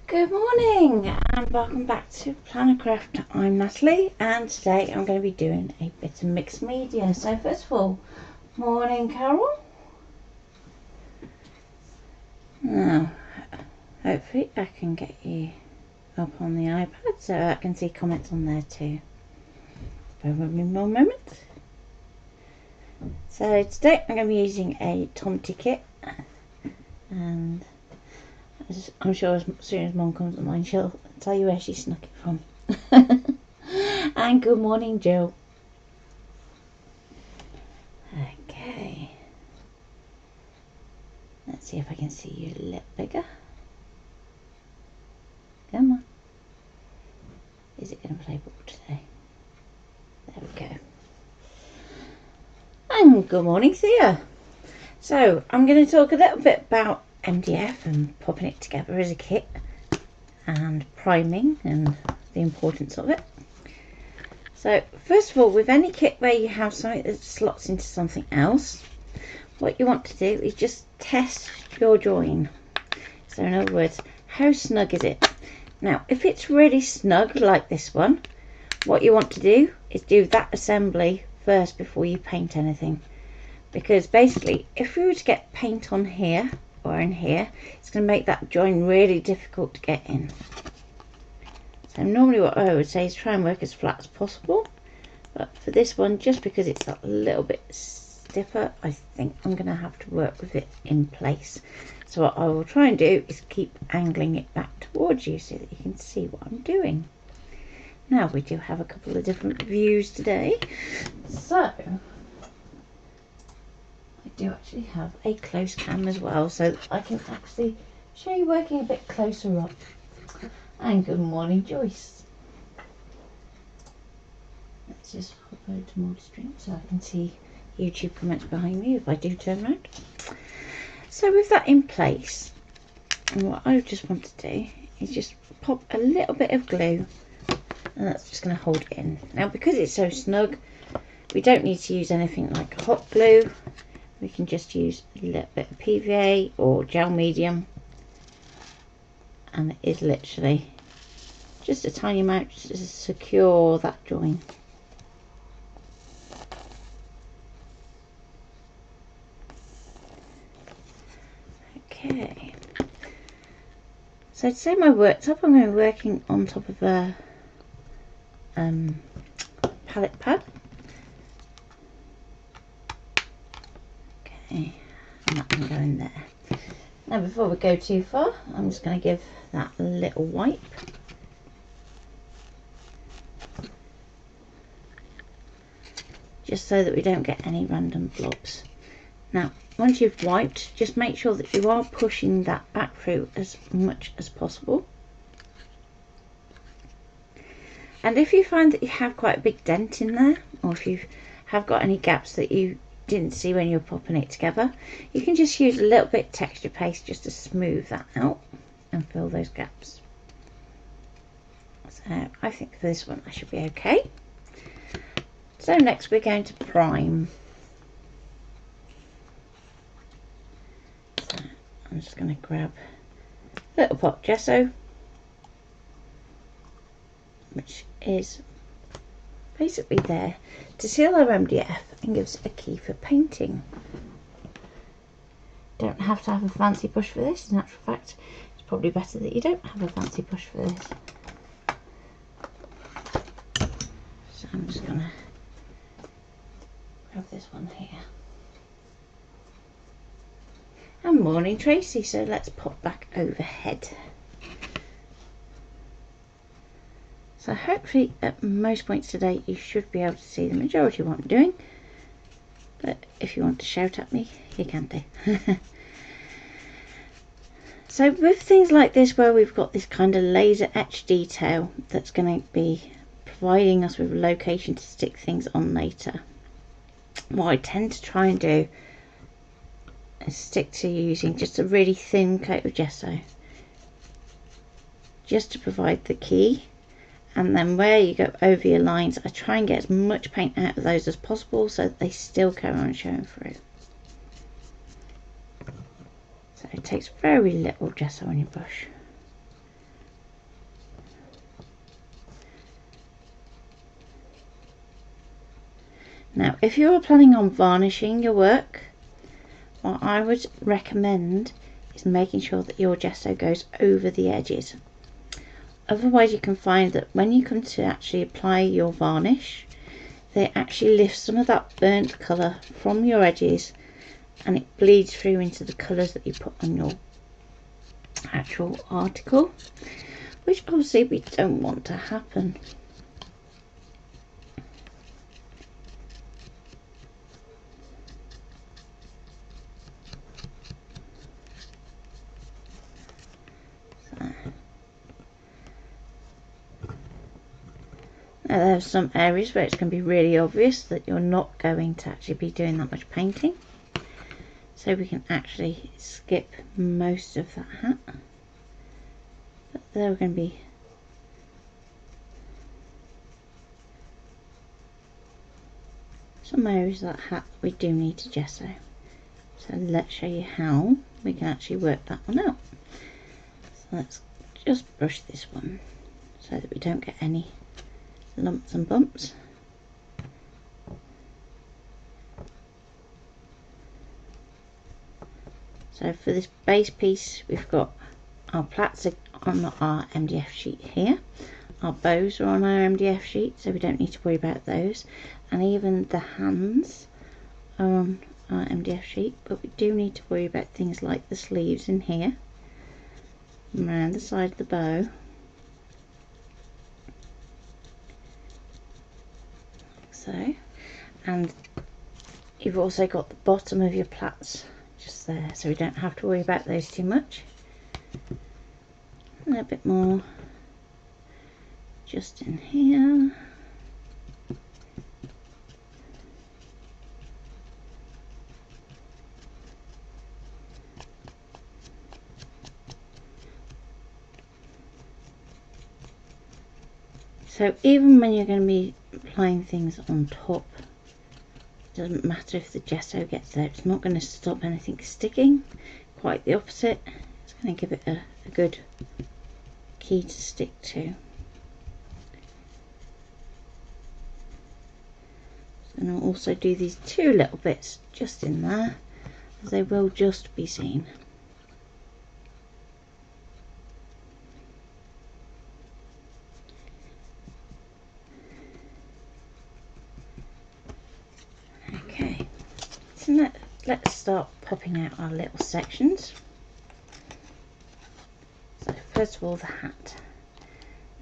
Good morning and welcome back to Planner Craft. I'm Natalie and today I'm going to be doing a bit of mixed media. So first of all, morning Carol. Now, hopefully I can get you up on the iPad so I can see comments on there too. Bear with me one moment. So today I'm going to be using a Tomte kit, and I'm sure as soon as Mum comes online she'll tell you where she snuck it from. And good morning Jill. Okay, let's see if I can see you a little bigger. Come on. Is it going to play ball today? There we go. And good morning Thea. So I'm going to talk a little bit about MDF and popping it together as a kit and priming and the importance of it. So first of all, with any kit where you have something that slots into something else, what you want to do is just test your join. So in other words, how snug is it? Now if it's really snug like this one, what you want to do is do that assembly first before you paint anything, because basically if we were to get paint on here or in here, it's going to make that join really difficult to get in. So normally what I would say is try and work as flat as possible, but for this one, just because it's a little bit stiffer, I think I'm going to have to work with it in place. So what I will try and do is keep angling it back towards you so that you can see what I'm doing. Now we do have a couple of different views today, so I do actually have a close cam as well, so I can actually show you working a bit closer up. And good morning Joyce. Let's just hop over to multi-stream so I can see YouTube comments behind me if I do turn around. So with that in place, and what I just want to do is just pop a little bit of glue, and that's just going to hold it in. Now because it's so snug, we don't need to use anything like hot glue. We can just use a little bit of PVA or gel medium, and it is literally just a tiny amount just to secure that join. Okay, so to say my worktop, I'm going to be working on top of a palette pad. Okay, and that can go in there. Now before we go too far, I'm just going to give that a little wipe. Just so that we don't get any random blobs. Now once you've wiped, just make sure that you are pushing that back through as much as possible. And if you find that you have quite a big dent in there, or if you have got any gaps that you didn't see when you were popping it together, you can just use a little bit of texture paste just to smooth that out and fill those gaps. So I think for this one I should be okay. So next we're going to prime. So I'm just going to grab a little pot gesso, which is basically there to seal our MDF and gives a key for painting. Don't have to have a fancy brush for this. In actual fact, it's probably better that you don't have a fancy brush for this. So I'm just going to grab this one here. And morning Tracy, so let's pop back overhead. So hopefully at most points today you should be able to see the majority of what I'm doing, but if you want to shout at me you can do. So with things like this where we've got this kind of laser etch detail that's going to be providing us with a location to stick things on later, what I tend to try and do is stick to using just a really thin coat of gesso just to provide the key. And then where you go over your lines, I try and get as much paint out of those as possible so that they still carry on showing through. So it takes very little gesso on your brush. Now if you're planning on varnishing your work, what I would recommend is making sure that your gesso goes over the edges. Otherwise you can find that when you come to actually apply your varnish, they actually lift some of that burnt colour from your edges and it bleeds through into the colours that you put on your actual article, which obviously we don't want to happen. Now there are some areas where it's going to be really obvious that you're not going to actually be doing that much painting, so we can actually skip most of that hat. But there are going to be some areas of that hat we do need to gesso. So let's show you how we can actually work that one out. So let's just brush this one so that we don't get any lumps and bumps. So for this base piece we've got our plaits on our MDF sheet here, our bows are on our MDF sheet so we don't need to worry about those, and even the hands are on our MDF sheet, but we do need to worry about things like the sleeves in here, around the side of the bow, so, and you've also got the bottom of your plaits just there, so we don't have to worry about those too much. A little bit more just in here. So even when you're going to be applying things on top, it doesn't matter if the gesso gets there, it's not going to stop anything sticking. Quite the opposite, it's going to give it a good key to stick to. I'm going to also do these two little bits just in there, as they will just be seen. Okay, so let's start popping out our little sections. So first of all the hat,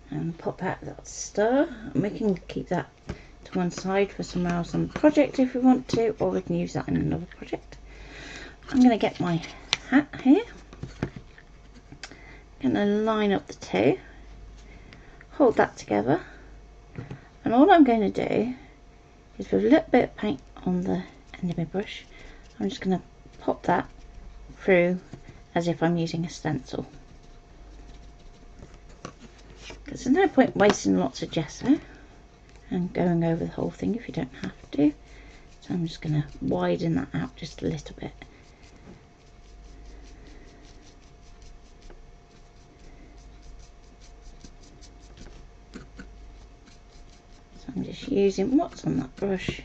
and pop out that star, and we can keep that to one side for somewhere else on the project if we want to, or we can use that in another project. I'm going to get my hat here, I'm going to line up the two, hold that together, and all I'm going to do is with a little bit of paint on the end of my brush, I'm just going to pop that through as if I'm using a stencil. Because there's no point wasting lots of gesso and going over the whole thing if you don't have to. So I'm just going to widen that out just a little bit. So I'm just using what's on that brush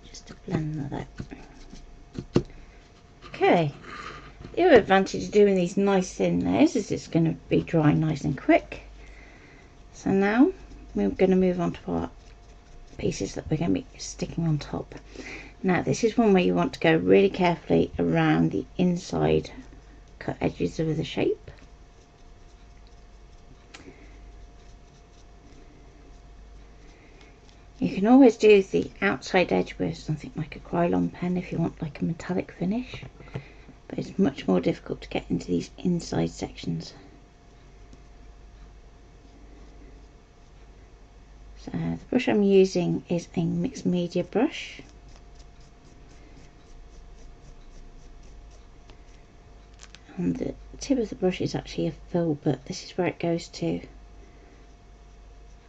just to blend that out. Okay, the other advantage of doing these nice thin layers is it's going to be dry nice and quick. So now we're going to move on to our pieces that we're going to be sticking on top. Now this is one where you want to go really carefully around the inside cut edges of the shape. You can always do the outside edge with something like a Krylon pen if you want like a metallic finish, but it's much more difficult to get into these inside sections. So the brush I'm using is a mixed media brush. And the tip of the brush is actually a filbert. This is where it goes to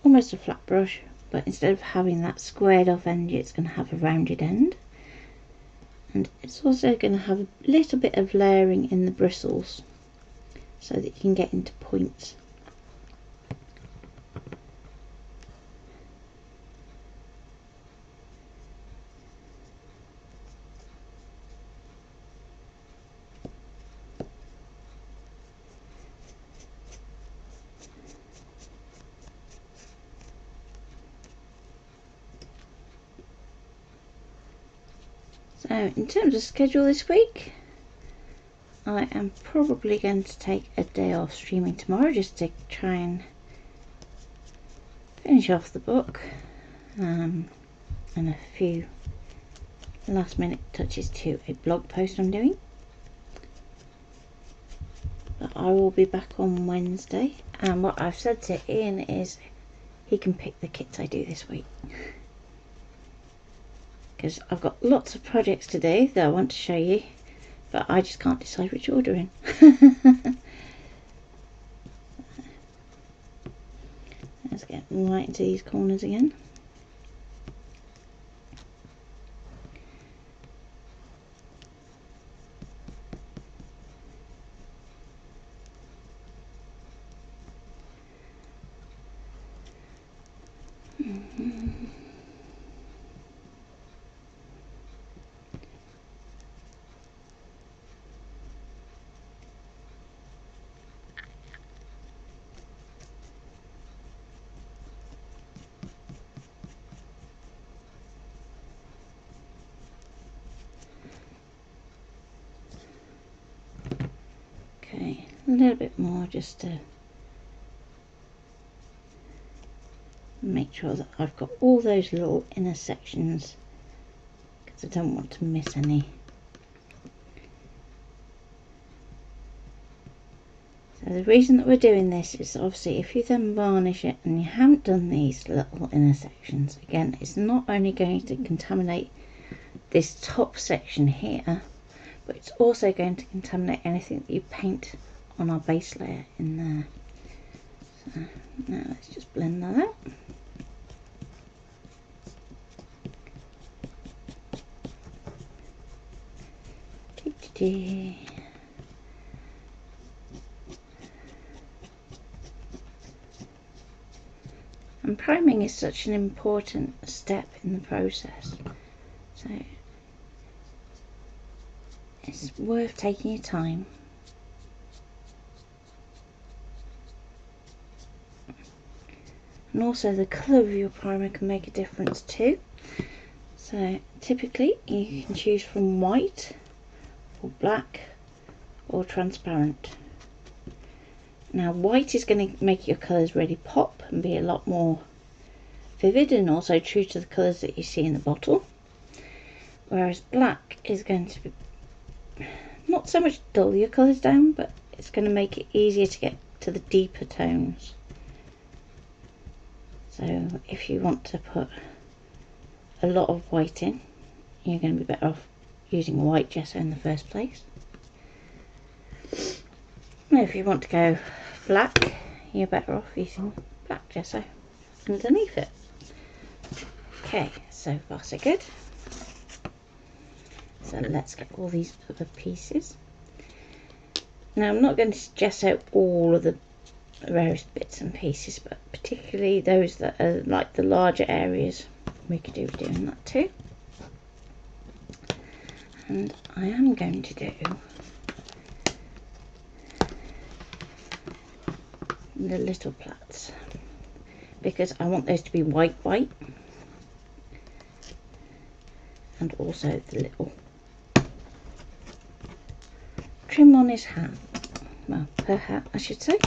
almost a flat brush, but instead of having that squared off end, it's going to have a rounded end. And it's also going to have a little bit of layering in the bristles so that you can get into points. So in terms of schedule this week, I am probably going to take a day off streaming tomorrow just to try and finish off the book, and a few last minute touches to a blog post I'm doing. But I will be back on Wednesday, and what I've said to Ian is he can pick the kits I do this week, because I've got lots of projects to do that I want to show you, but I just can't decide which order in. Let's get right into these corners again. Okay, a little bit more just to make sure that I've got all those little inner sections, because I don't want to miss any. So the reason that we're doing this is obviously if you then varnish it and you haven't done these little inner sections, again it's not only going to contaminate this top section here, but it's also going to contaminate anything that you paint on our base layer in there. So now let's just blend that out. And priming is such an important step in the process, so it's worth taking your time. And also the colour of your primer can make a difference too. So typically you can choose from white or black or transparent. Now white is going to make your colours really pop and be a lot more vivid and also true to the colours that you see in the bottle, whereas black is going to be not so much dull your colours down, but it's going to make it easier to get to the deeper tones. So if you want to put a lot of white in, you're going to be better off using white gesso in the first place. And if you want to go black, you're better off using black gesso underneath it. Okay, so far so good. So let's get all these other pieces. Now I'm not going to gesso all of the rarest bits and pieces, but particularly those that are like the larger areas, we could do doing that too. And I am going to do the little plaits because I want those to be white, and also the little trim on his hat, well, per hat I should say.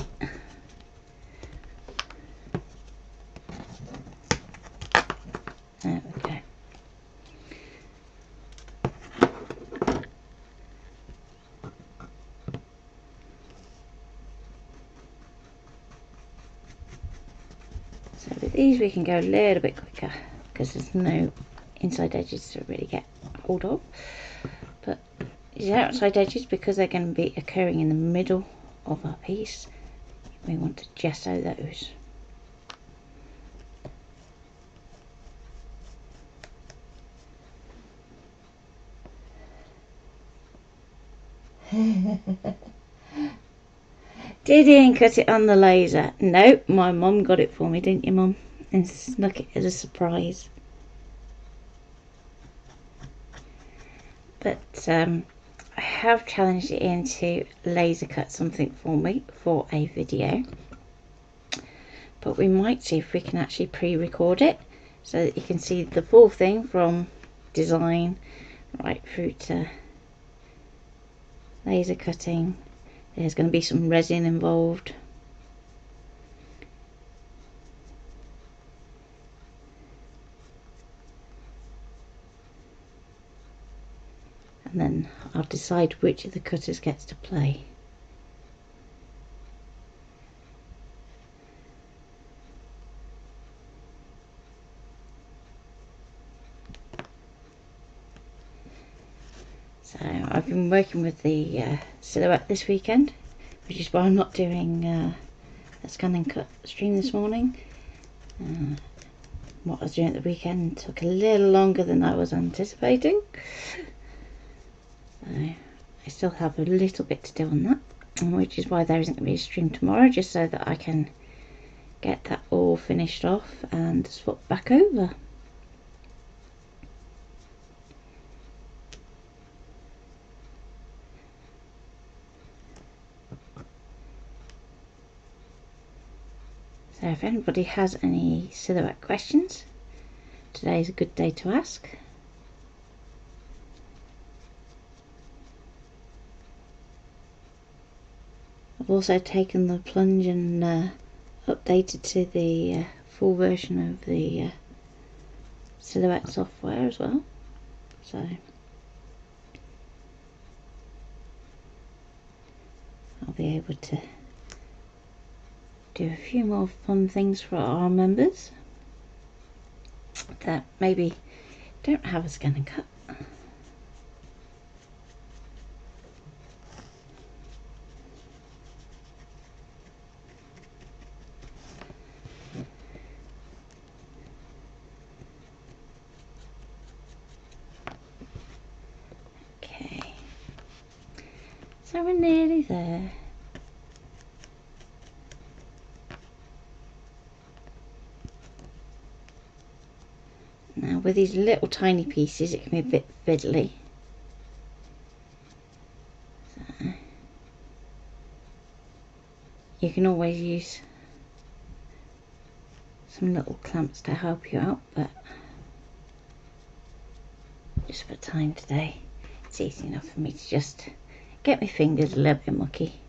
There we go. So with these we can go a little bit quicker because there's no inside edges to really get hold of, but these outside edges, because they're going to be occurring in the middle of our piece, we want to gesso those. Did Ian cut it on the laser? No, my mum got it for me, didn't you, Mum? And snuck it as a surprise. But I have challenged Ian to laser cut something for me for a video. But we might see if we can actually pre-record it so that you can see the full thing from design, right through to laser cutting. There's going to be some resin involved. And then I'll decide which of the cutters gets to play. So I've been working with the silhouette this weekend, which is why I'm not doing a scan and cut stream this morning. What I was doing at the weekend took a little longer than I was anticipating. So I still have a little bit to do on that, which is why there isn't going to be a stream tomorrow, just so that I can get that all finished off and swap back over. So if anybody has any silhouette questions, today is a good day to ask. I've also taken the plunge and updated to the full version of the silhouette software as well. So I'll be able to do a few more fun things for our members that maybe don't have a scan and cut. Okay, so we're nearly there. Now with these little tiny pieces it can be a bit fiddly. So you can always use some little clamps to help you out, but just for time today it's easy enough for me to just get my fingers a little bit mucky.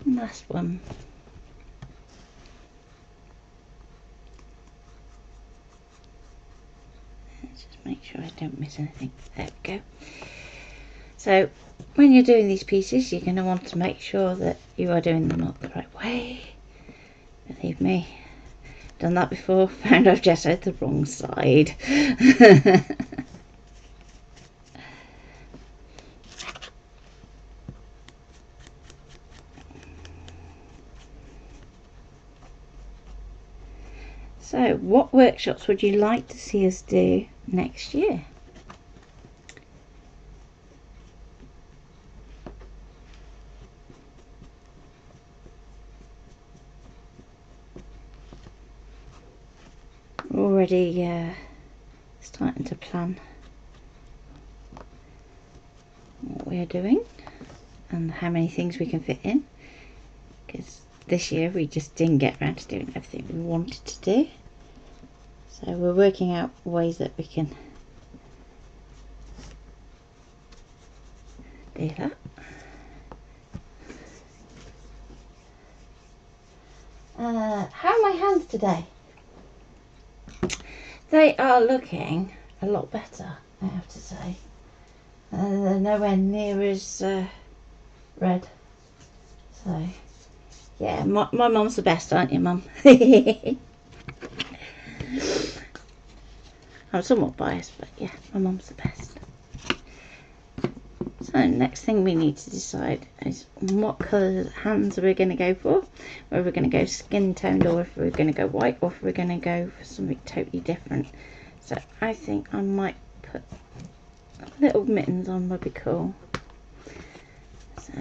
Last one. Let's just make sure I don't miss anything. There we go. So when you're doing these pieces, you're going to want to make sure that you are doing them up the right way. Believe me, done that before, found I've just had the wrong side. So what workshops would you like to see us do next year? We're already starting to plan what we're doing and how many things we can fit in, because this year we just didn't get around to doing everything we wanted to do. So we're working out ways that we can do that. How are my hands today? They are looking a lot better, I have to say. They're nowhere near as red. So yeah, my mum's the best, aren't you, Mum? I'm somewhat biased, but yeah, my mum's the best. So next thing we need to decide is what colour hands are we going to go for. Whether we're going to go skin toned, or if we're going to go white, or if we're going to go for something totally different. So I think I might put little mittens on, would be cool. So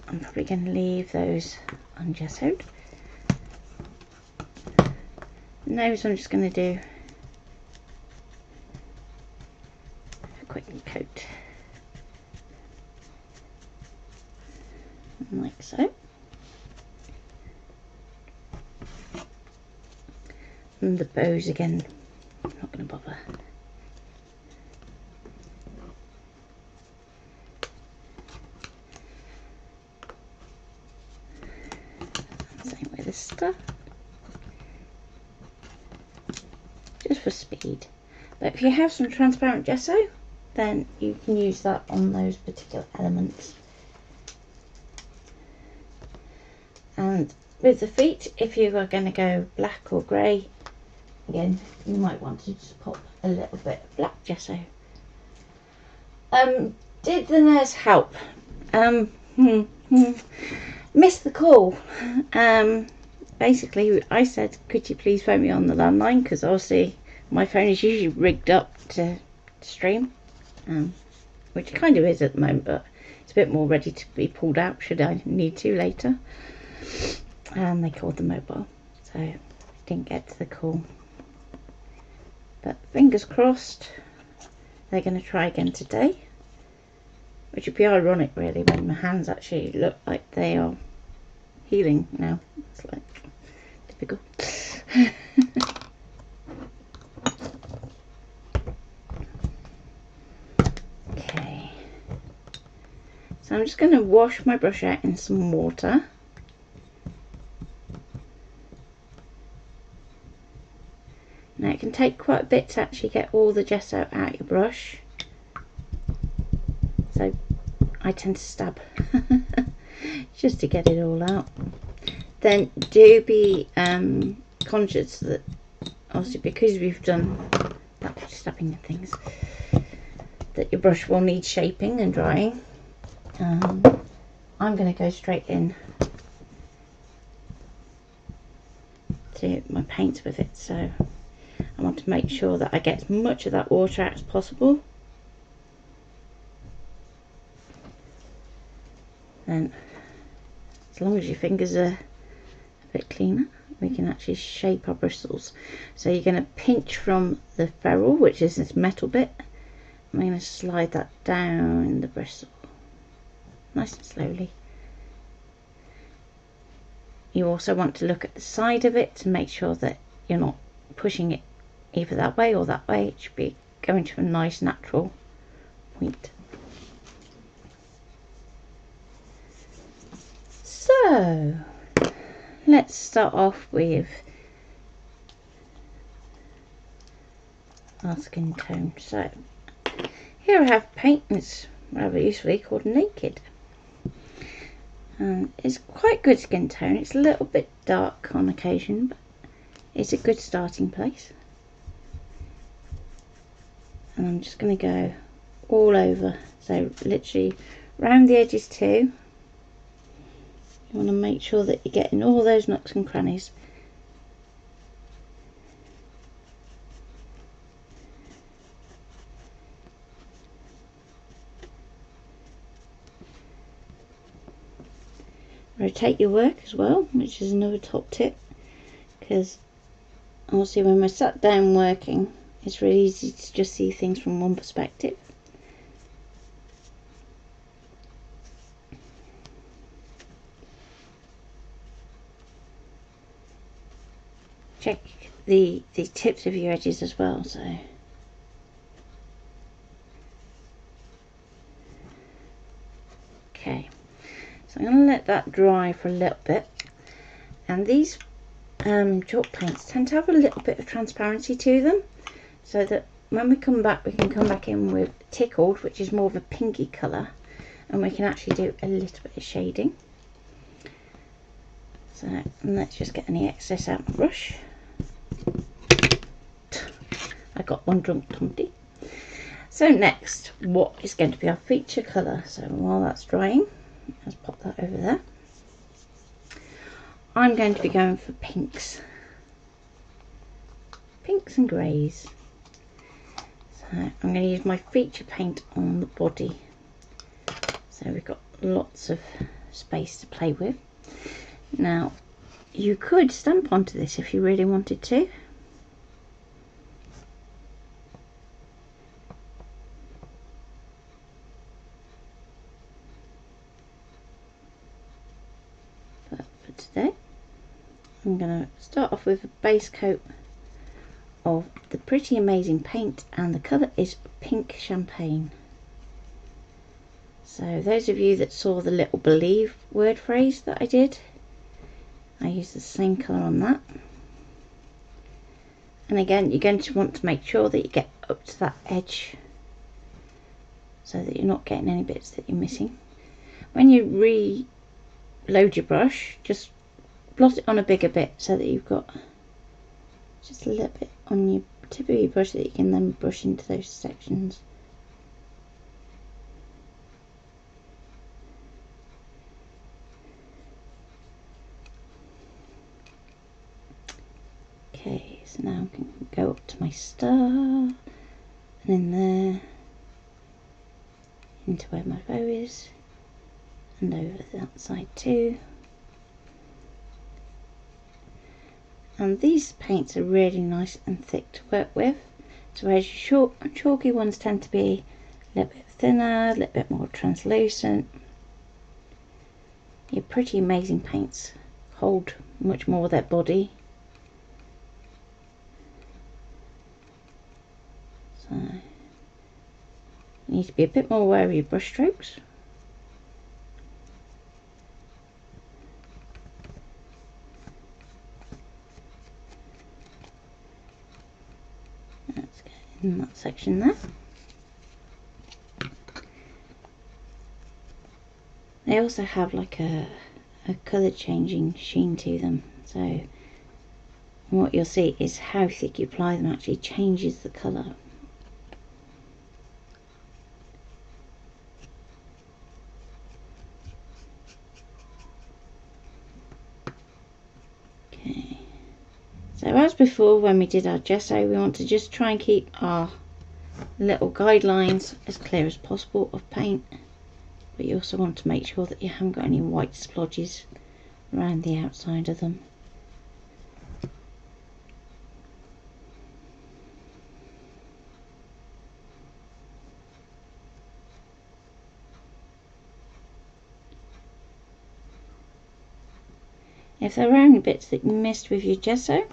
I'm probably going to leave those ungessoed. nose I'm just going to do a quick coat, like so. And the bows again, I'm not going to bother. Same with this stuff, just for speed. But if you have some transparent gesso, then you can use that on those particular elements. And with the feet, if you are going to go black or grey, again, you might want to just pop a little bit of black gesso. Did the nurse help? Missed the call. Basically, I said, could you please phone me on the landline, because obviously my phone is usually rigged up to stream, which it kind of is at the moment, but it's a bit more ready to be pulled out should I need to later. And they called the mobile, so I didn't get to the call. But fingers crossed they're going to try again today, which would be ironic really when my hands actually look like they are healing now. It's like typical. Okay, so I'm just going to wash my brush out in some water. Now it can take quite a bit to actually get all the gesso out your brush, so I tend to stab just to get it all out. Then do be conscious that obviously because we've done that stabbing and things, that your brush will need shaping and drying. I'm going to go straight in to my paint with it, so I want to make sure that I get as much of that water out as possible. And as long as your fingers are a bit cleaner, we can actually shape our bristles. So you're going to pinch from the ferrule, which is this metal bit. I'm going to slide that down the bristle, nice and slowly. You also want to look at the side of it to make sure that you're not pushing it either that way or that way. It should be going to a nice natural point. So let's start off with our skin tone. So here I have paint, and it's rather usefully called Naked. It's quite good skin tone. It's a little bit dark on occasion, but it's a good starting place. And I'm just going to go all over, so literally round the edges too. You want to make sure that you're getting all those nooks and crannies. Rotate your work as well, which is another top tip, because obviously when we're sat down working, it's really easy to just see things from one perspective. Check the tips of your edges as well. So okay, so I'm going to let that dry for a little bit. And these chalk paints tend to have a little bit of transparency to them, so that when we come back, we can come back in with Tickled, which is more of a pinky colour, and we can actually do a little bit of shading. So let's just get any excess out of my brush. I got one drunk Tomte. So next, what is going to be our feature colour? So while that's drying, let's pop that over there. I'm going to be going for pinks and greys. So I'm going to use my feature paint on the body, so we've got lots of space to play with. Now you could stamp onto this if you really wanted to, I'm going to start off with a base coat of the Pretty Amazing paint, and the colour is Pink Champagne. So those of you that saw the little believe word phrase that I did, I used the same colour on that. And again, you're going to want to make sure that you get up to that edge so that you're not getting any bits that you're missing. When you reload your brush, just blot it on a bigger bit so that you've got just a little bit on your tip of your brush that you can then brush into those sections. Okay, so now I'm going to go up to my star and in there, into where my bow is, and over that side too. And these paints are really nice and thick to work with, so whereas your short and chalky ones tend to be a little bit thinner, a little bit more translucent, your Pretty Amazing paints hold much more of their body. So you need to be a bit more aware of your brush strokes. Let's get in that section there. They also have like a colour changing sheen to them, so what you'll see is how thick you apply them actually changes the colour. Okay, so as before when we did our gesso, we want to just try and keep our little guidelines as clear as possible of paint, but you also want to make sure that you haven't got any white splodges around the outside of them. If there are any bits that you missed with your gesso,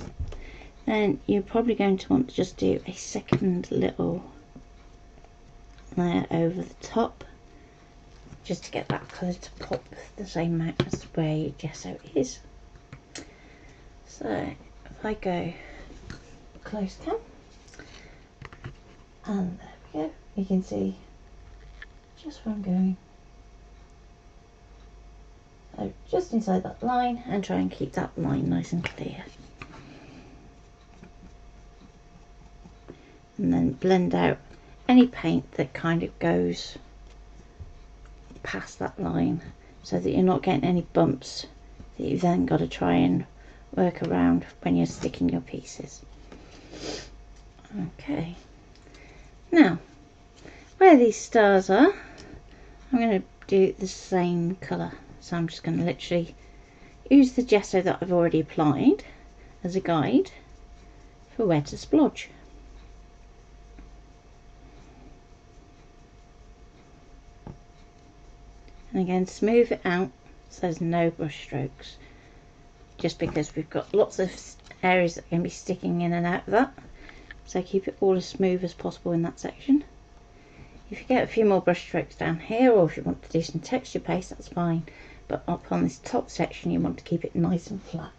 then you're probably going to want to just do a second little layer over the top, just to get that colour to pop the same amount as where your gesso is. So if I go close cam, and there we go, you can see just where I'm going. So just inside that line, and try and keep that line nice and clear. And then blend out any paint that kind of goes past that line, so that you're not getting any bumps that you've then got to try and work around when you're sticking your pieces. Okay, now where these stars are, I'm going to do the same colour. So I'm just going to literally use the gesso that I've already applied as a guide for where to splodge. And again, smooth it out so there's no brush strokes, just because we've got lots of areas that are going to be sticking in and out of that. So keep it all as smooth as possible in that section. If you get a few more brush strokes down here, or if you want to do some texture paste, that's fine. But up on this top section, you want to keep it nice and flat.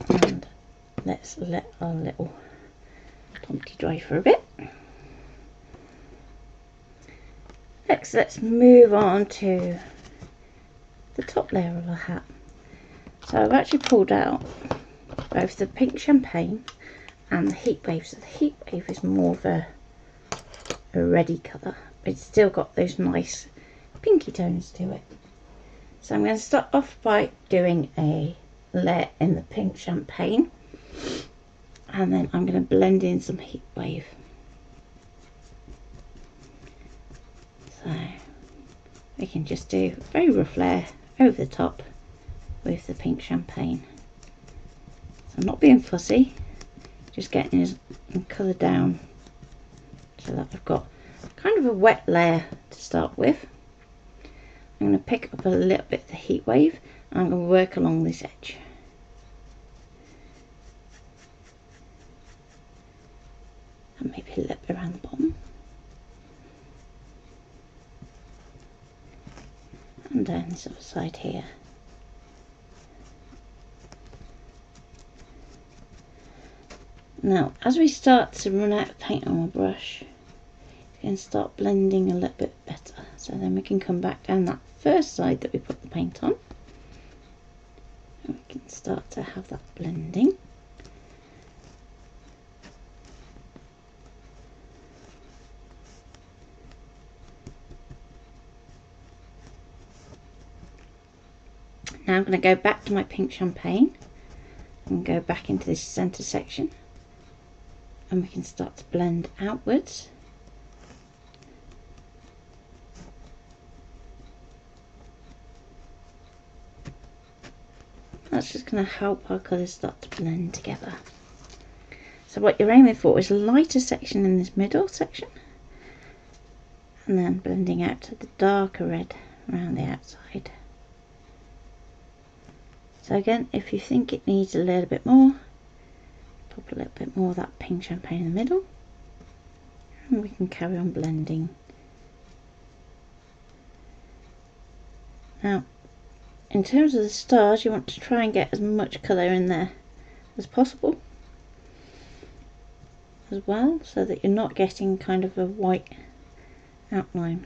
And let's let our little Tomte dry for a bit. Next, let's move on to the top layer of our hat. So I've actually pulled out both the Pink Champagne and the Heat Wave. So the Heat Wave is more of a reddy colour, but it's still got those nice pinky tones to it. So I'm going to start off by doing a layer in the Pink Champagne, and then I'm going to blend in some Heat Wave. So we can just do a very rough layer over the top with the Pink Champagne. So I'm not being fussy, just getting his colour down so that I've got kind of a wet layer to start with. I'm going to pick up a little bit of the heat wave and I'm going to work along this edge. And maybe a little bit around the bottom. And down this other side here. Now, as we start to run out of paint on our brush, we can start blending a little bit better. So then we can come back down that first side that we put the paint on. And we can start to have that blending. Now I'm going to go back to my pink champagne and go back into this centre section. And we can start to blend outwards. That's just going to help our colours start to blend together. So what you're aiming for is a lighter section in this middle section, and then blending out to the darker red around the outside. So again, if you think it needs a little bit more, pop a little bit more of that pink champagne in the middle, and we can carry on blending. Now, in terms of the stars, you want to try and get as much colour in there as possible as well, so that you're not getting kind of a white outline.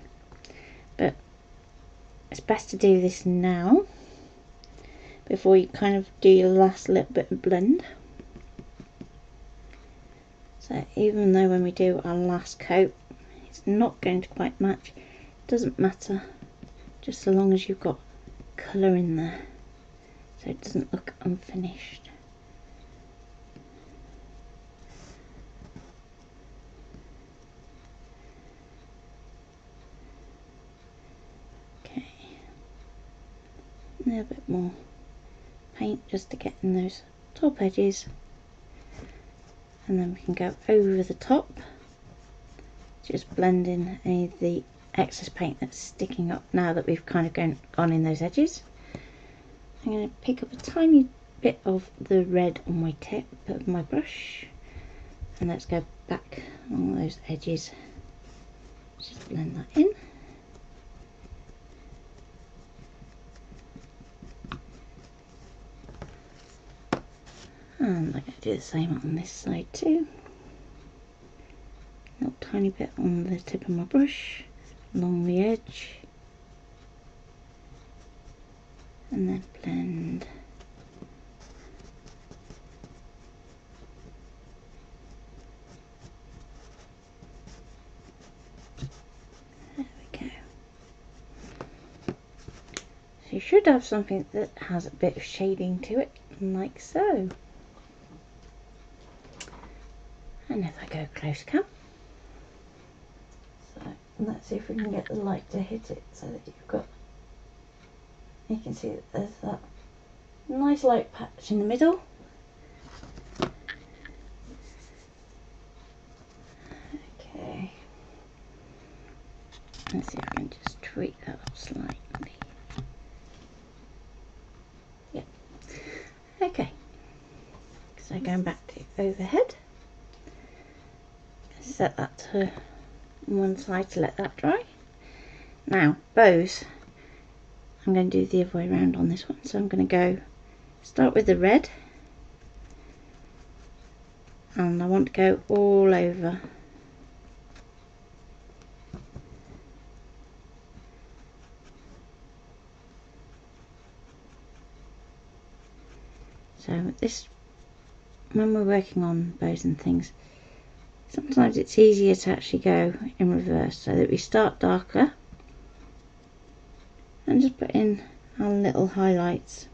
But it's best to do this now before you kind of do your last little bit of blend. So even though when we do our last coat it's not going to quite match, it doesn't matter, just so long as you've got colour in there so it doesn't look unfinished. Okay, a little bit more paint just to get in those top edges, and then we can go over the top, just blend in any of the excess paint that's sticking up now that we've kind of gone in those edges. I'm going to pick up a tiny bit of the red on my tip of my brush, and let's go back along those edges, just blend that in. And I'm going to do the same on this side too. A little tiny bit on the tip of my brush, along the edge, and then blend. There we go. So you should have something that has a bit of shading to it, like so. And if I go close cam, so let's see if we can get the light to hit it so that you can see that there's that nice light patch in the middle. Okay, let's see if I can just tweak that up slightly. Yep. Okay, so going back to overhead, set that to one side to let that dry. Now bows, I'm going to do the other way around on this one, so I'm going to start with the red, and I want to go all over. So this, when we're working on bows and things, sometimes it's easier to actually go in reverse, so that we start darker and just put in our little highlights.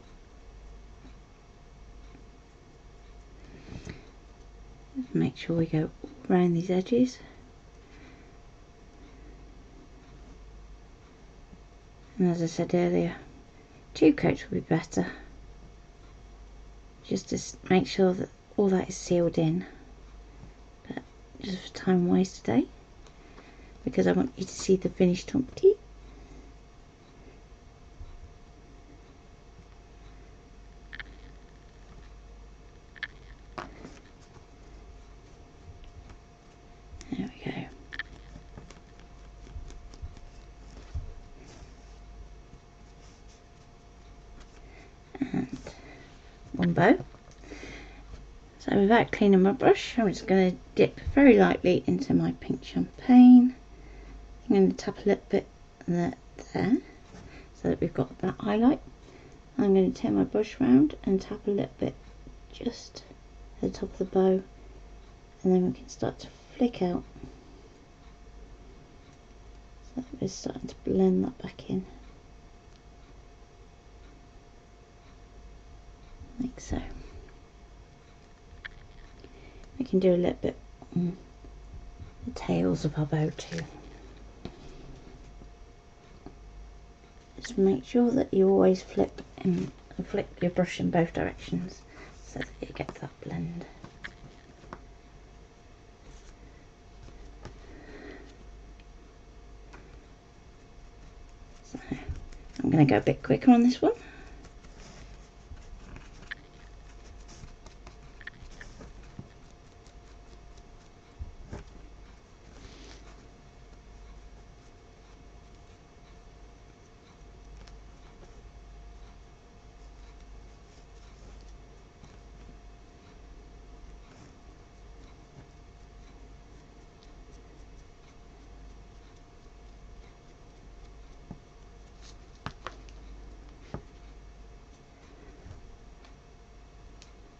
Just make sure we go around these edges. And as I said earlier, 2 coats would be better, just to make sure that all that is sealed in. Just for time wise today, because I want you to see the finished Tomte. There we go. And one bow. So without cleaning my brush, I'm just going to dip very lightly into my pink champagne. I'm going to tap a little bit there so that we've got that highlight. I'm going to turn my brush round and tap a little bit just at the top of the bow, and then we can start to flick out so that we're starting to blend that back in, like so. We can do a little bit on the tails of our bow too. Just make sure that you always flip your brush in both directions so that you get that blend. So I'm going to go a bit quicker on this one.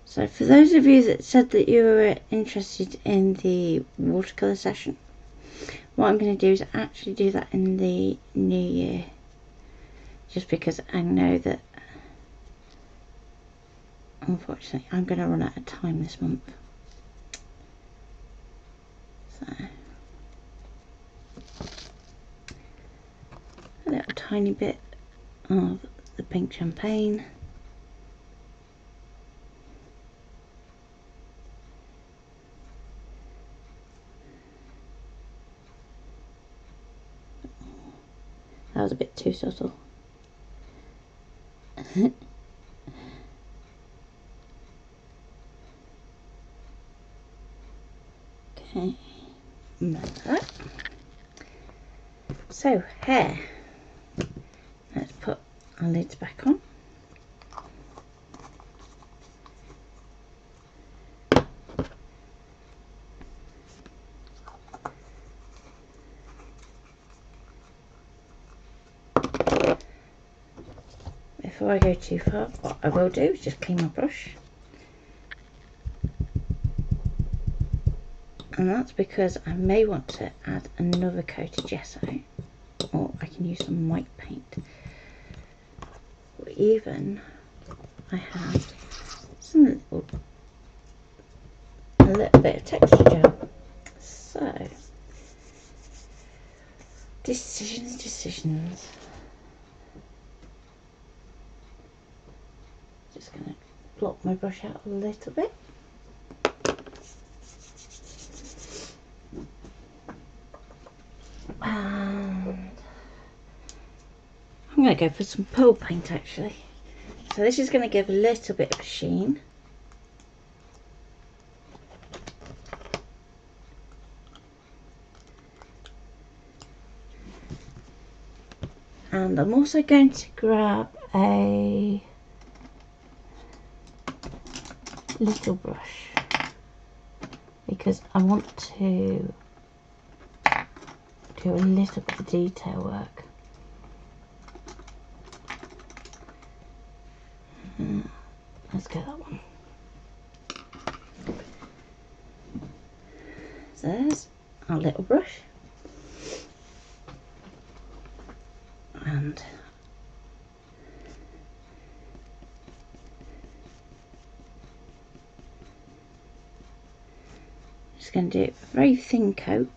So for those of you that said that you were interested in the watercolour session, what I'm going to do is actually do that in the new year, just because I know that unfortunately I'm going to run out of time this month. So a little tiny bit of the pink champagne. That was a bit too subtle. Okay, like that. So hair. Let's put our lids back on. Before I go too far, what I will do is just clean my brush. And that's because I may want to add another coat of gesso, or I can use some white paint, or even I have some a little bit of texture gel. So decisions. Just going to block my brush out a little bit. And I'm going to go for some pearl paint actually. So this is going to give a little bit of sheen. And I'm also going to grab a little brush because I want to do a little bit of detail work. Let's get that one. So there's our little brush. And just going to do a very thin coat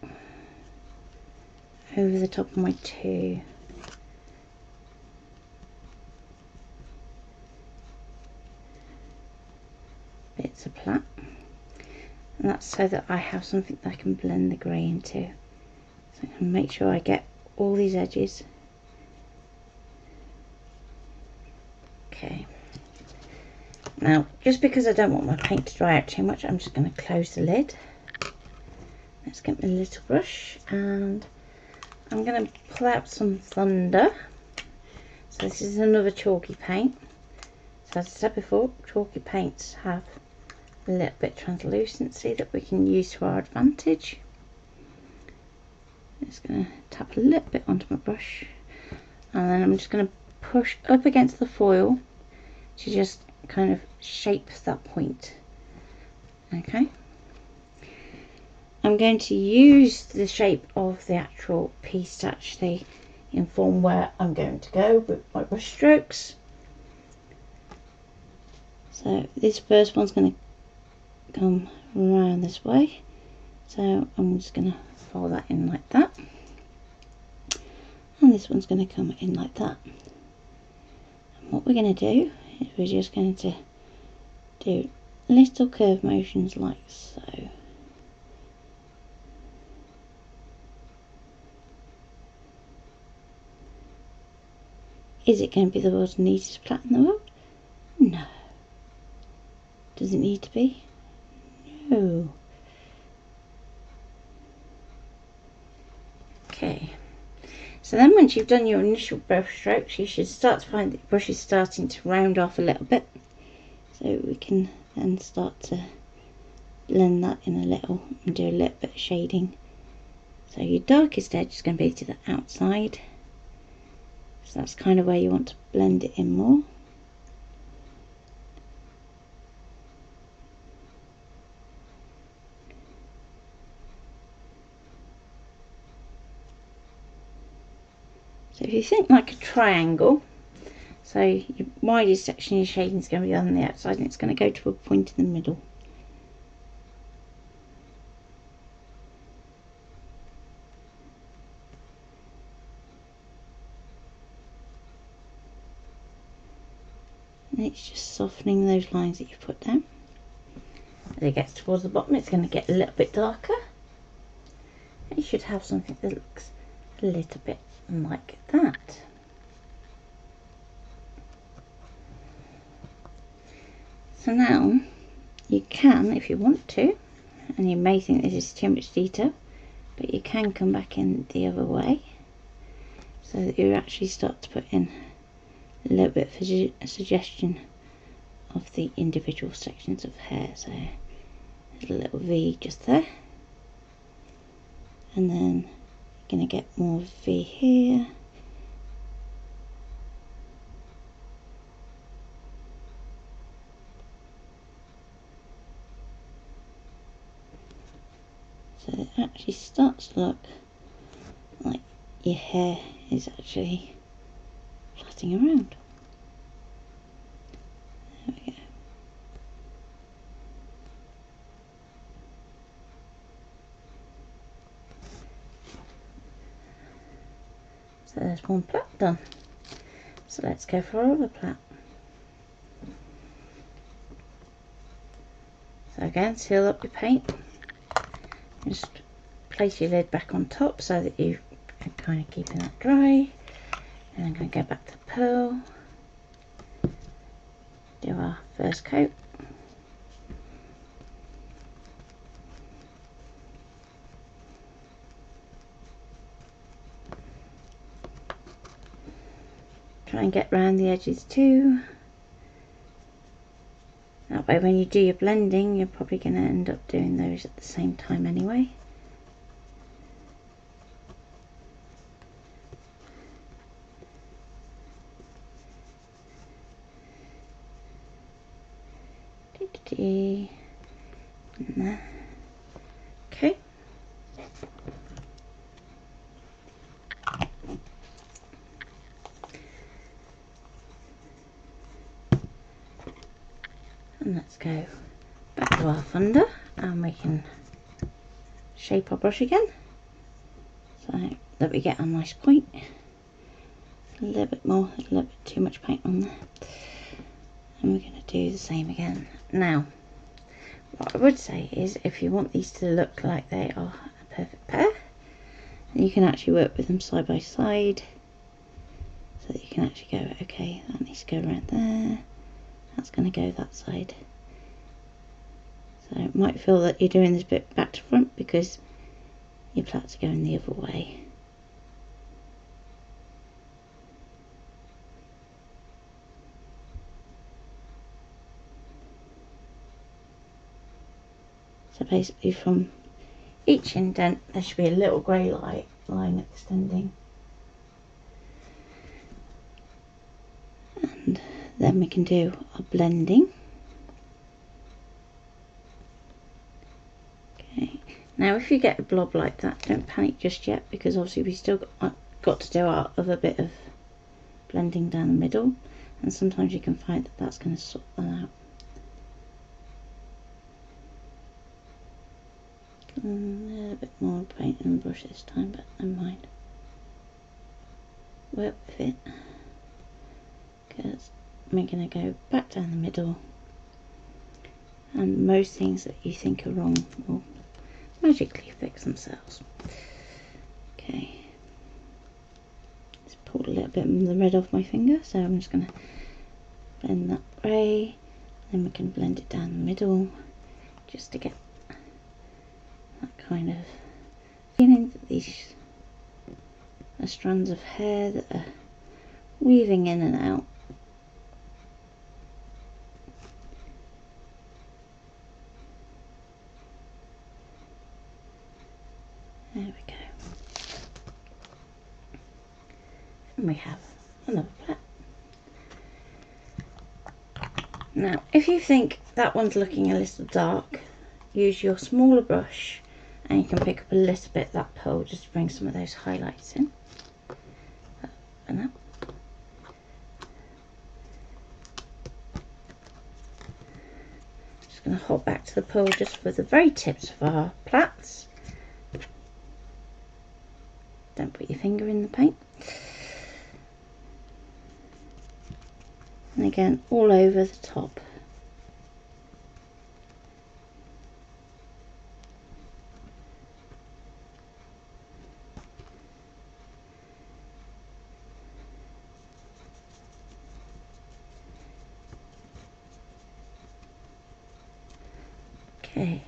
over the top of my two bits of plat, and that's so that I have something that I can blend the grey into So I can make sure I get all these edges. Okay. Now, just because I don't want my paint to dry out too much, I'm just going to close the lid. Let's get my little brush, and I'm going to pull out some Thunder. So this is another chalky paint. So as I said before, chalky paints have a little bit of translucency that we can use to our advantage. I'm just going to tap a little bit onto my brush, and then I'm just going to push up against the foil to just kind of shape that point. Okay. I'm going to use the shape of the actual piece to actually inform where I'm going to go with my brush strokes. So this first one's going to come around this way, so I'm just going to fold that in like that, and this one's going to come in like that. And what we're going to do is we're just going to do little curve motions like so. Is it going to be the world's neatest plait in the world? No. Does it need to be? No. Okay. So then once you've done your initial brush strokes, you should start to find that the brush is starting to round off a little bit. So we can then start to blend that in a little and do a little bit of shading. So your darkest edge is going to be to the outside. So that's kind of where you want to blend it in more. So if you think like a triangle, so your widest section of your shading is going to be on the outside, and it's going to go to a point in the middle. And it's just softening those lines that you've put down. As it gets towards the bottom, it's going to get a little bit darker. And you should have something that looks a little bit like that. So now you can, if you want to, and you may think this is too much detail, but you can come back in the other way so that you actually start to put in a little bit of a suggestion of the individual sections of hair. So there's a little V just there, and then you're going to get more V here. So it actually starts to look like your hair is actually plaiting around. There we go. So there's one plait done. So let's go for our other plait. So again, seal up your paint. Just place your lid back on top so that you are kind of keeping that dry. And I'm going to go back to the pearl. Do our first coat. Try and get round the edges too. That way when you do your blending, you're probably going to end up doing those at the same time anyway. Okay. And let's go back to our Thunder, and we can shape our brush again so that we get a nice point. A little bit more, a little bit too much paint on there. And we're going to do the same again. Now, what I would say is if you want these to look like they are a perfect pair, And you can actually work with them side by side, so that you can actually go, okay, that needs to go around there, that's going to go that side. So it might feel that you're doing this bit back to front because your plaits are going the other way. So basically from each indent there should be a little grey line extending. And then we can do our blending. Okay, now if you get a blob like that, don't panic just yet, because obviously we still got to do our other bit of blending down the middle, and sometimes you can find that that's going to sort that out. A little bit more paint and brush this time, but never mind. Work with it, because we're going to go back down the middle, and most things that you think are wrong will magically fix themselves. Okay, just pulled a little bit of the red off my finger, so I'm just going to blend that grey, then we can blend it down the middle just to get that kind of feeling that these are strands of hair that are weaving in and out. There we go. And we have another plait. Now, if you think that one's looking a little dark, use your smaller brush and you can pick up a little bit of that pearl just to bring some of those highlights in. And up. Just going to hop back to the pearl just for the very tips of our plaits. Don't put your finger in the paint. And again, all over the top. Okay.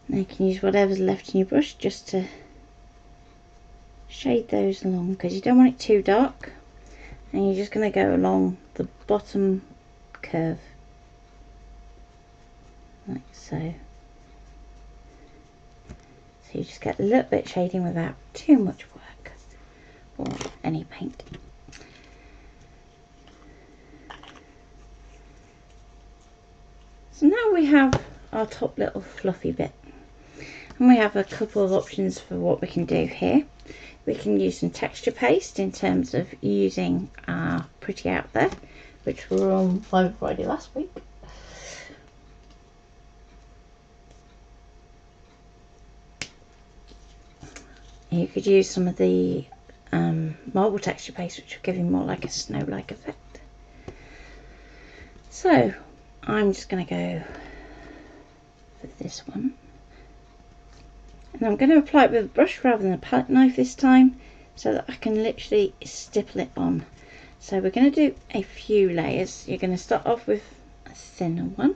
Now you can use whatever's left in your brush just to shade those along, because you don't want it too dark, and you're just going to go along the bottom curve like so. So you just get a little bit shading without too much work or any paint. So now we have our top little fluffy bit, and we have a couple of options for what we can do here. We can use some texture paste in terms of using our Pretty Out There, which were on Fibre Friday last week. You could use some of the marble texture paste, which will give you more like a snow-like effect. So I'm just going to go for this one, and I'm going to apply it with a brush rather than a palette knife this time, so that I can literally stipple it on. So we're going to do a few layers. You're going to start off with a thinner one,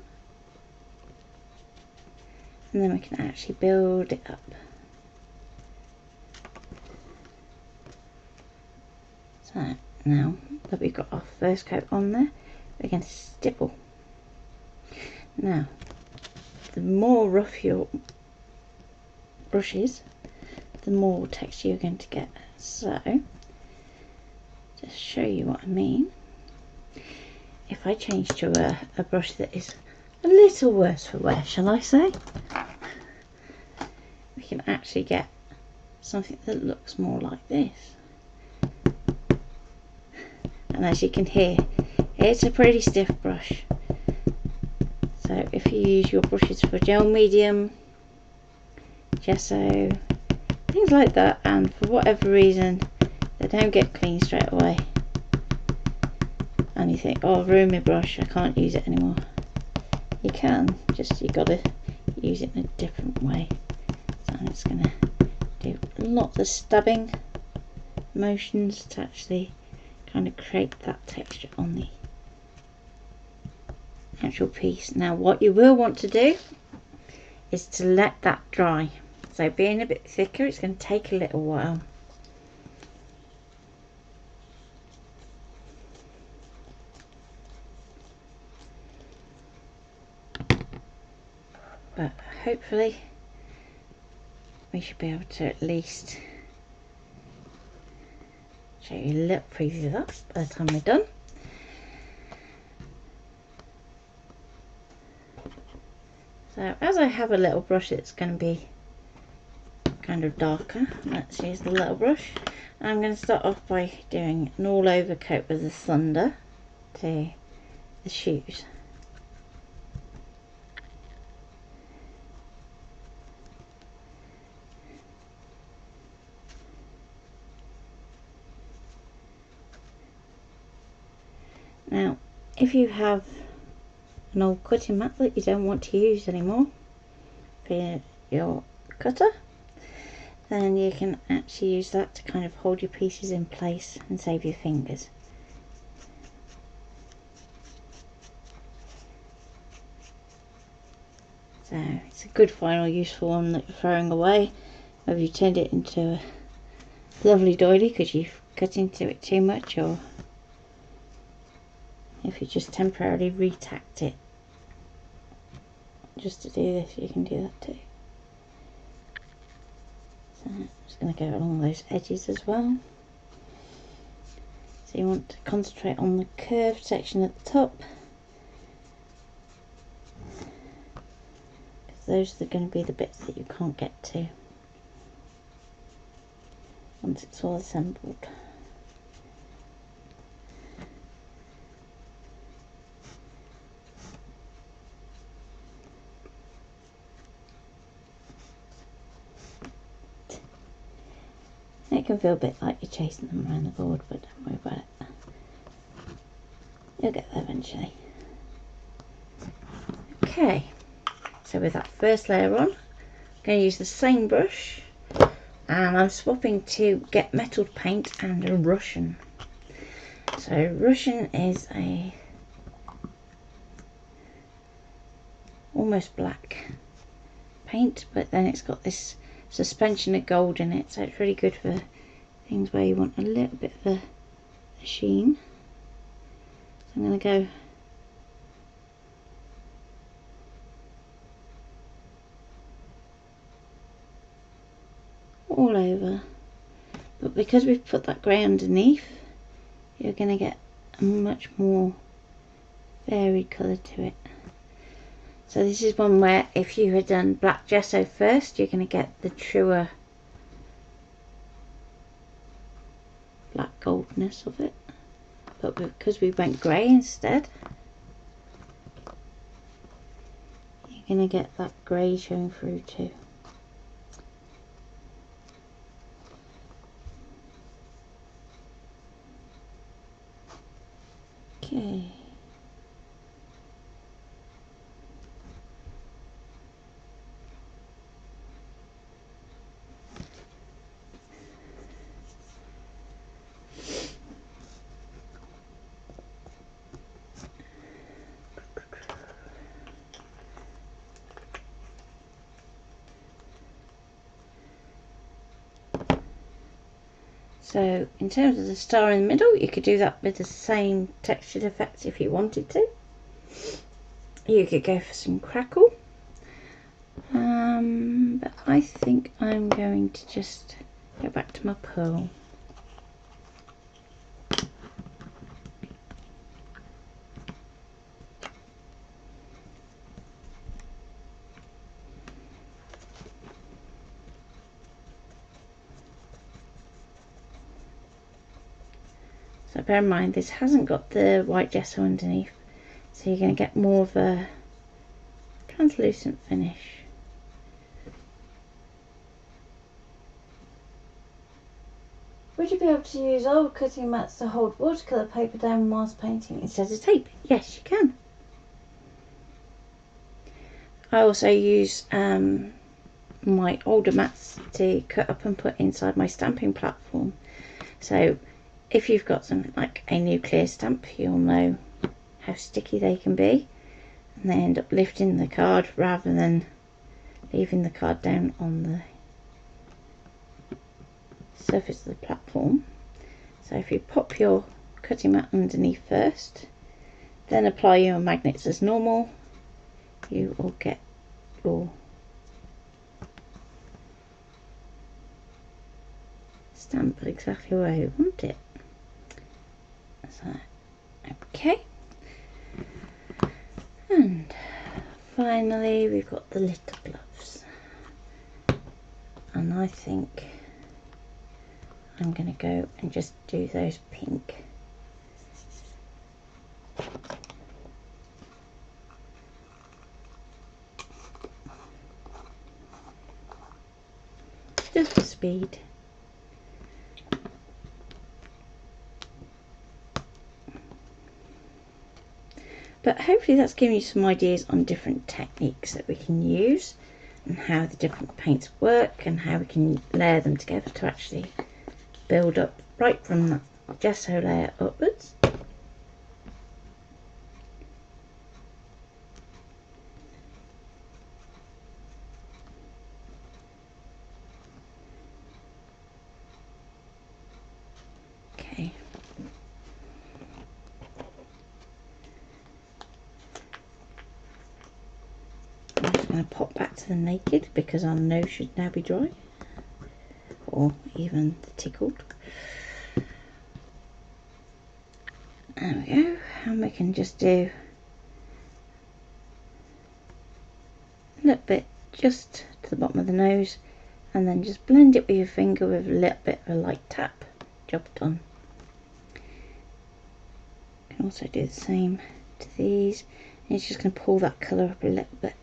and then we can actually build it up. So now that we've got our first coat on there, we're going to stipple. Now, the more rough your brush is, the more texture you're going to get. So, just show you what I mean. If I change to a brush that is a little worse for wear, shall I say, we can actually get something that looks more like this. And as you can hear, it's a pretty stiff brush. So if you use your brushes for gel medium, gesso, things like that, and for whatever reason they don't get clean straight away, and you think, oh, I've ruined my brush, I can't use it anymore. You can, just you gotta use it in a different way. So I'm just gonna do lots of stabbing motions to actually kind of create that texture on the actual piece. Now what you will want to do is to let that dry. So being a bit thicker, it's going to take a little while. But hopefully we should be able to at least show you a little preview of that by the time we're done. So as I have a little brush that's going to be kind of darker, let's use the little brush. I'm going to start off by doing an all over coat with the thunder to the shoes. Now if you have an old cutting mat that you don't want to use anymore for your cutter, then you can actually use that to kind of hold your pieces in place and save your fingers. So it's a good final useful one that you're throwing away, whether you turned it into a lovely doily because you've cut into it too much, or if you just temporarily retacked it just to do this, you can do that too. So I'm just going to go along those edges as well. So you want to concentrate on the curved section at the top, because those are going to be the bits that you can't get to once it's all assembled. It can feel a bit like you're chasing them around the board, but don't worry about it. You'll get there eventually. Okay, so with that first layer on, I'm going to use the same brush, and I'm swapping to Get Metalled Paint and Russian. So Russian is a almost black paint, but then it's got this suspension of gold in it, so it's really good for things where you want a little bit of a sheen. So I'm going to go all over, but because we've put that grey underneath, you're going to get a much more varied colour to it. So this is one where if you had done black gesso first, you're going to get the truer black goldness of it, but because we went grey instead, you're going to get that grey showing through too. Okay. So in terms of the star in the middle, you could do that with the same textured effects if you wanted to. You could go for some crackle, but I think I'm going to just go back to my pearl. So bear in mind this hasn't got the white gesso underneath, so you're going to get more of a translucent finish. Would you be able to use old cutting mats to hold watercolour paper down whilst painting instead of tape? Yes, you can. I also use my older mats to cut up and put inside my stamping platform. So if you've got something like a nuclear stamp, you'll know how sticky they can be, and they end up lifting the card rather than leaving the card down on the surface of the platform. So if you pop your cutting mat underneath first, then apply your magnets as normal, you will get your stamp exactly where you want it. So, okay. And finally we've got the little gloves, and I think I'm going to go and just do those pink. Just for speed. But hopefully that's given you some ideas on different techniques that we can use and how the different paints work and how we can layer them together to actually build up right from that gesso layer upwards. Okay. I'm just going to pop back to the naked because our nose should now be dry, or even tickled. There we go, and we can just do a little bit just to the bottom of the nose, and then just blend it with your finger with a little bit of a light tap. Job done. You can also do the same to these, and it's just going to pull that colour up a little bit.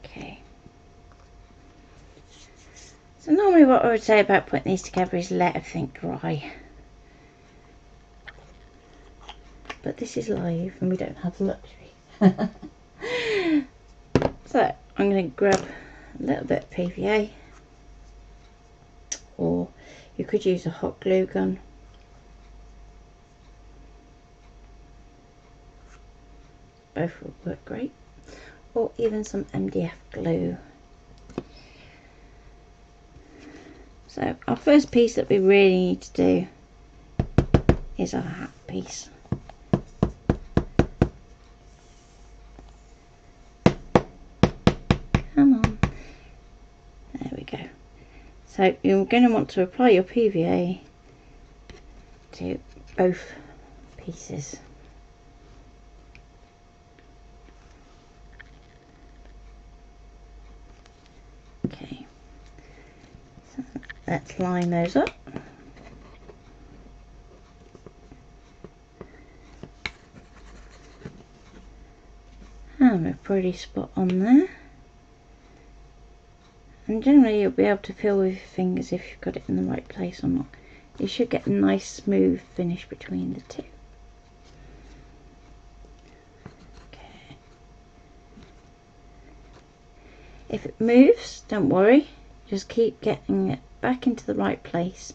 Okay. So normally what I would say about putting these together is let everything dry. But this is live and we don't have the luxury. So I'm going to grab a little bit of PVA, or you could use a hot glue gun. Both will work great, or even some MDF glue. So our first piece that we really need to do is our hat piece. Come on. There we go. So you're going to want to apply your PVA to both pieces. Okay. So let's line those up. And a pretty spot on there. And generally you'll be able to feel with your fingers if you've got it in the right place or not. You should get a nice smooth finish between the two. Okay. If it moves, don't worry. Just keep getting it back into the right place.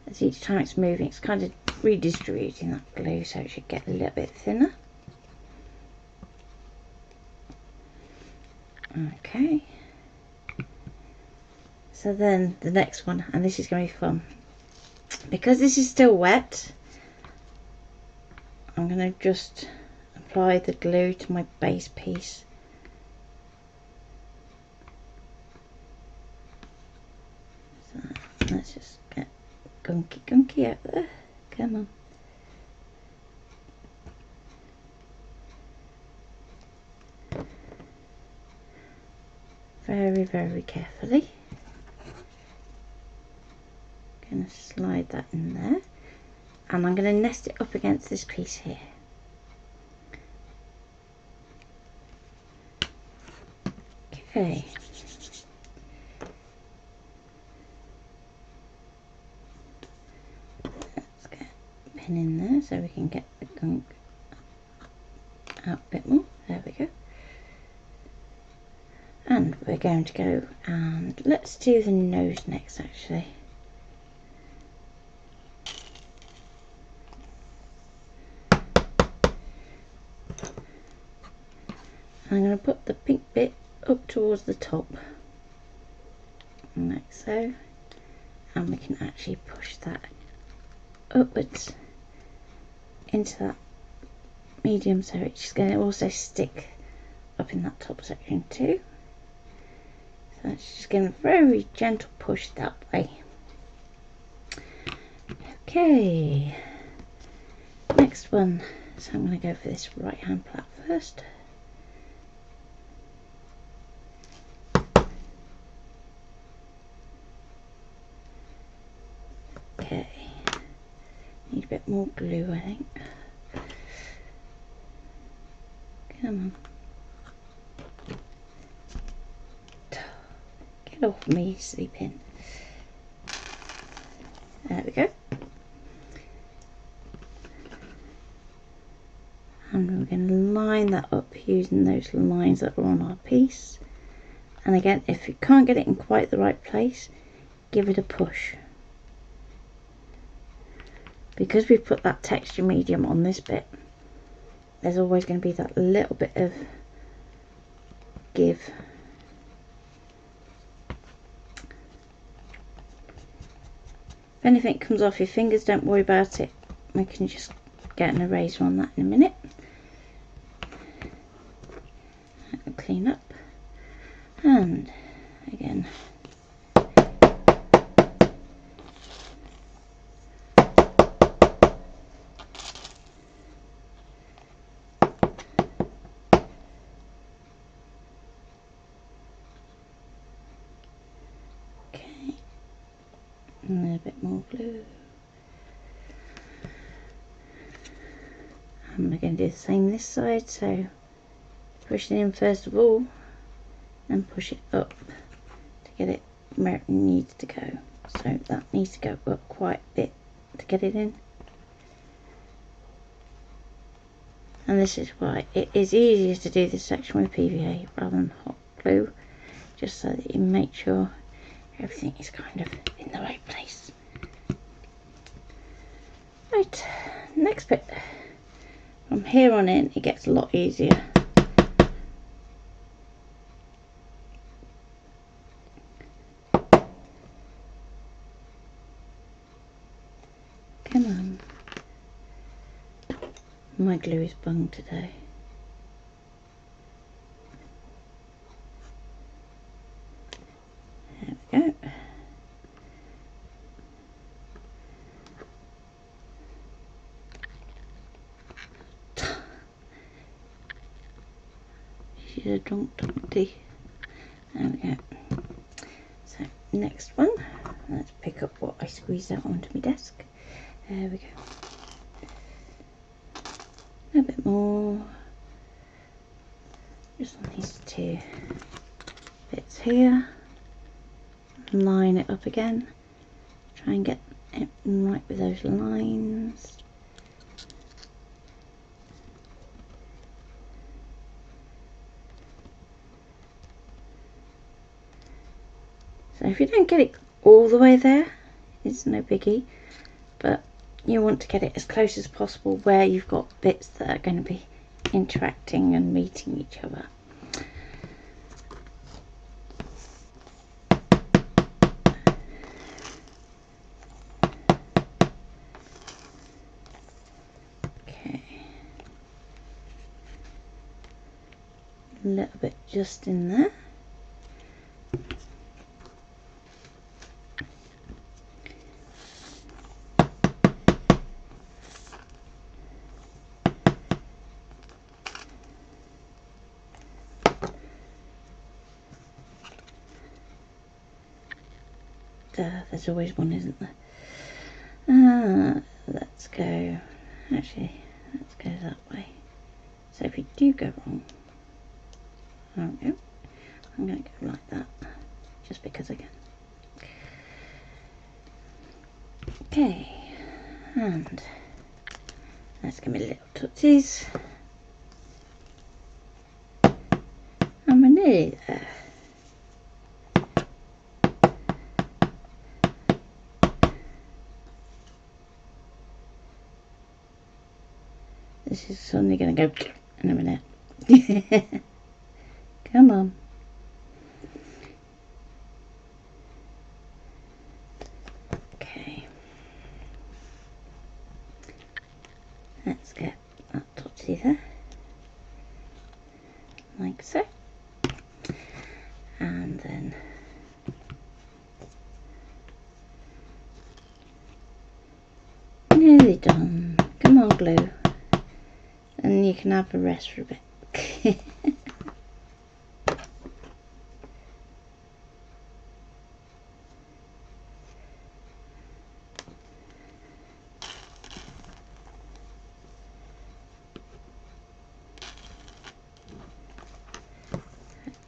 As each time it's moving, it's kind of redistributing that glue, so it should get a little bit thinner. Okay. So then the next one, and this is going to be fun. Because this is still wet, I'm going to just apply the glue to my base piece. So let's just get gunky out there. Come on. Very, very carefully. Going to slide that in there, and I'm going to nest it up against this piece here. Okay. pen in there so we can get the gunk out a bit more. There we go. And we're going to go and let's do the nose next actually. I'm going to put the pink bit up towards the top, like so, and we can actually push that upwards into that medium, so it's going to also stick up in that top section too. So it's just going to very gentle push that way. Okay, next one. So I'm going to go for this right hand plat first. Okay, need a bit more glue I think. Come on. Get off me, silly pin. There we go. And we're going to line that up using those lines that are on our piece. And again, if you can't get it in quite the right place, give it a push. Because we've put that texture medium on this bit, there's always going to be that little bit of give. If anything comes off your fingers, don't worry about it. We can just get an eraser on that in a minute. Clean up. And again, okay, and a little bit more glue. And we're going to do the same this side, so push it in first of all and push it up to get it where it needs to go. So that needs to go up quite a bit to get it in. And this is why it is easier to do this section with PVA rather than hot glue, just so that you make sure everything is kind of in the right place. Right, next bit. From here on in it gets a lot easier. Come on. My glue is bung today. There we go. She's a drunk Tomte. There we go. So next one, let's pick up what I squeezed out onto my desk. There we go. A bit more. Just on these two bits here. Line it up again. Try and get it right with those lines. So if you don't get it all the way there, it's no biggie, but you want to get it as close as possible where you've got bits that are going to be interacting and meeting each other. Okay, a little bit just in there. There's always one, isn't there? Let's go, actually, let's go that way. So if you do go wrong, there we go. I'm going to go like that, just because I can. Okay, and Let's give me little tootsies. And we're nearly there. This is suddenly going to go in a minute. Come on. Okay. Let's get that tootsie there. Like so. And then nearly done. Come on, glue. And you can have a rest for a bit.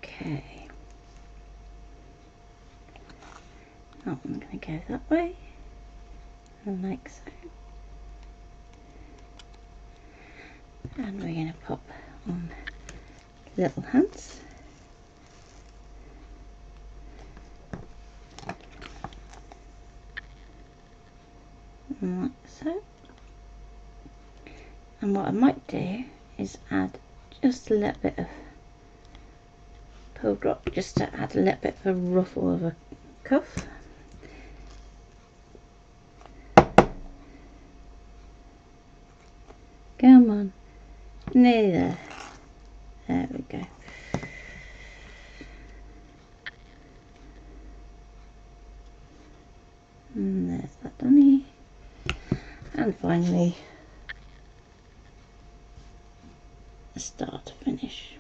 Okay. Now I'm going to go that way. And like so. And we're going to pop on little hands. And like so. And what I might do is add just a little bit of pearl drop, just to add a little bit of a ruffle of a cuff. Come on. Nearly there. There we go. And there's that dunny. And finally, a start to finish.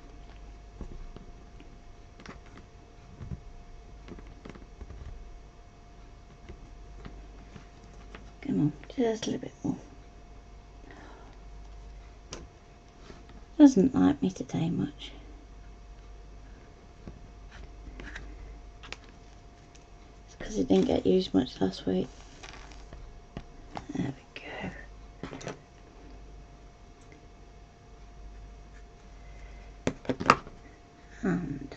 Come on, just a little bit more. Doesn't like me today much. It's because it didn't get used much last week. There we go. And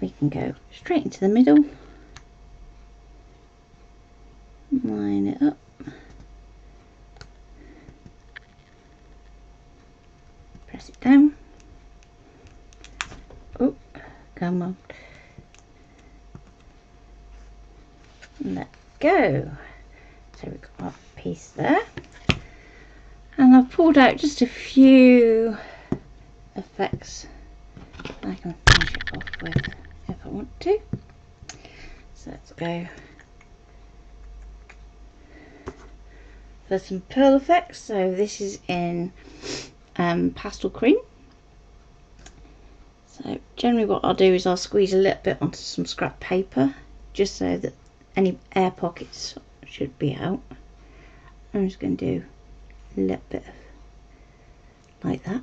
we can go straight into the middle. Line it up. Press it down. Oh, come on. Let go. So we've got our piece there. And I've pulled out just a few effects I can finish it off with if I want to. So let's go for some pearl effects. So this is in pastel cream. So generally what I'll do is I'll squeeze a little bit onto some scrap paper just so that any air pockets should be out. I'm just going to do a little bit of like that,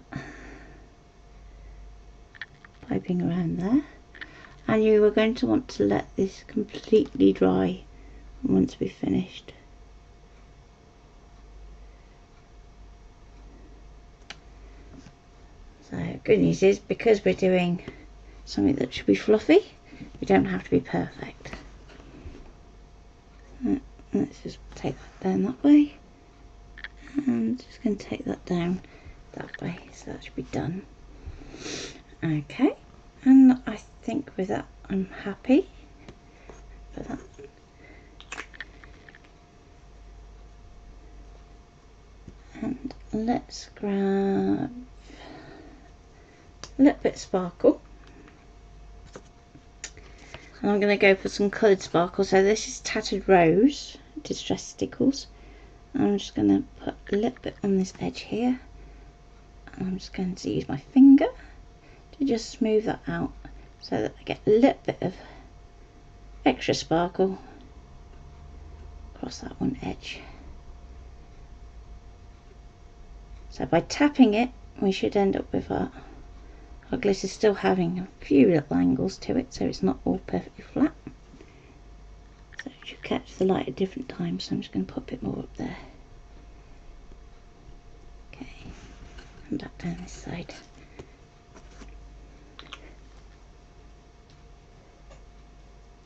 piping around there, and you are going to want to let this completely dry once we've finished. So good news is, because we're doing something that should be fluffy, we don't have to be perfect. Let's just take that down that way, and just going to take that down that way, so that should be done. Okay, and I think with that I'm happy for that. And let's grab a little bit of sparkle. And I'm going to go for some coloured sparkle. So this is Tattered Rose, Distress Stickles. And I'm just going to put a little bit on this edge here. And I'm just going to use my finger to just smooth that out so that I get a little bit of extra sparkle across that one edge. So by tapping it, we should end up with our glitter still having a few little angles to it, so it's not all perfectly flat. So it should catch the light at different times, so I'm just going to put a bit more up there. and back down this side.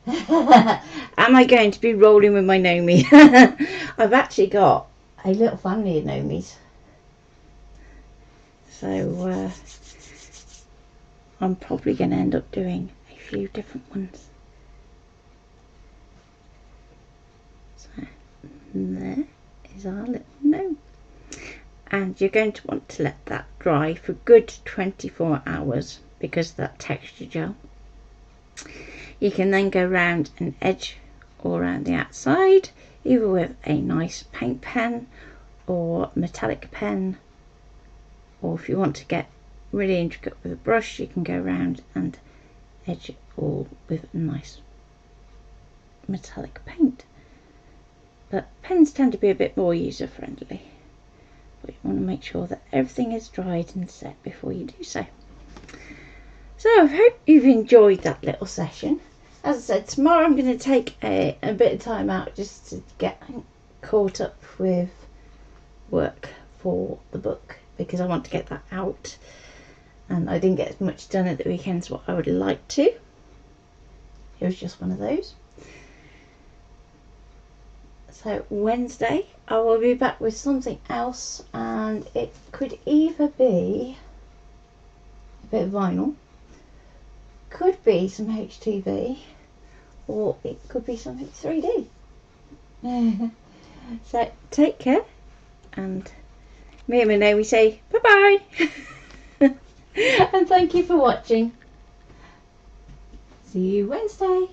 Am I going to be rolling with my Nomi? I've actually got a little family of Nomis. So I'm probably going to end up doing a few different ones. So there is our little gnome. And you're going to want to let that dry for good 24 hours because of that texture gel. You can then go round an edge all around the outside, either with a nice paint pen or metallic pen, or if you want to get really intricate with a brush, you can go around and edge it all with a nice metallic paint. But pens tend to be a bit more user friendly, but you want to make sure that everything is dried and set before you do so. So I hope you've enjoyed that little session. As I said, tomorrow I'm going to take a bit of time out just to get caught up with work for the book, because I want to get that out, and I didn't get as much done at the weekend as what I would like to. It was just one of those. So Wednesday I will be back with something else, and it could either be a bit of vinyl, could be some HTV, or it could be something 3D. So take care, and me and Naomi say bye bye. And thank you for watching. See you Wednesday.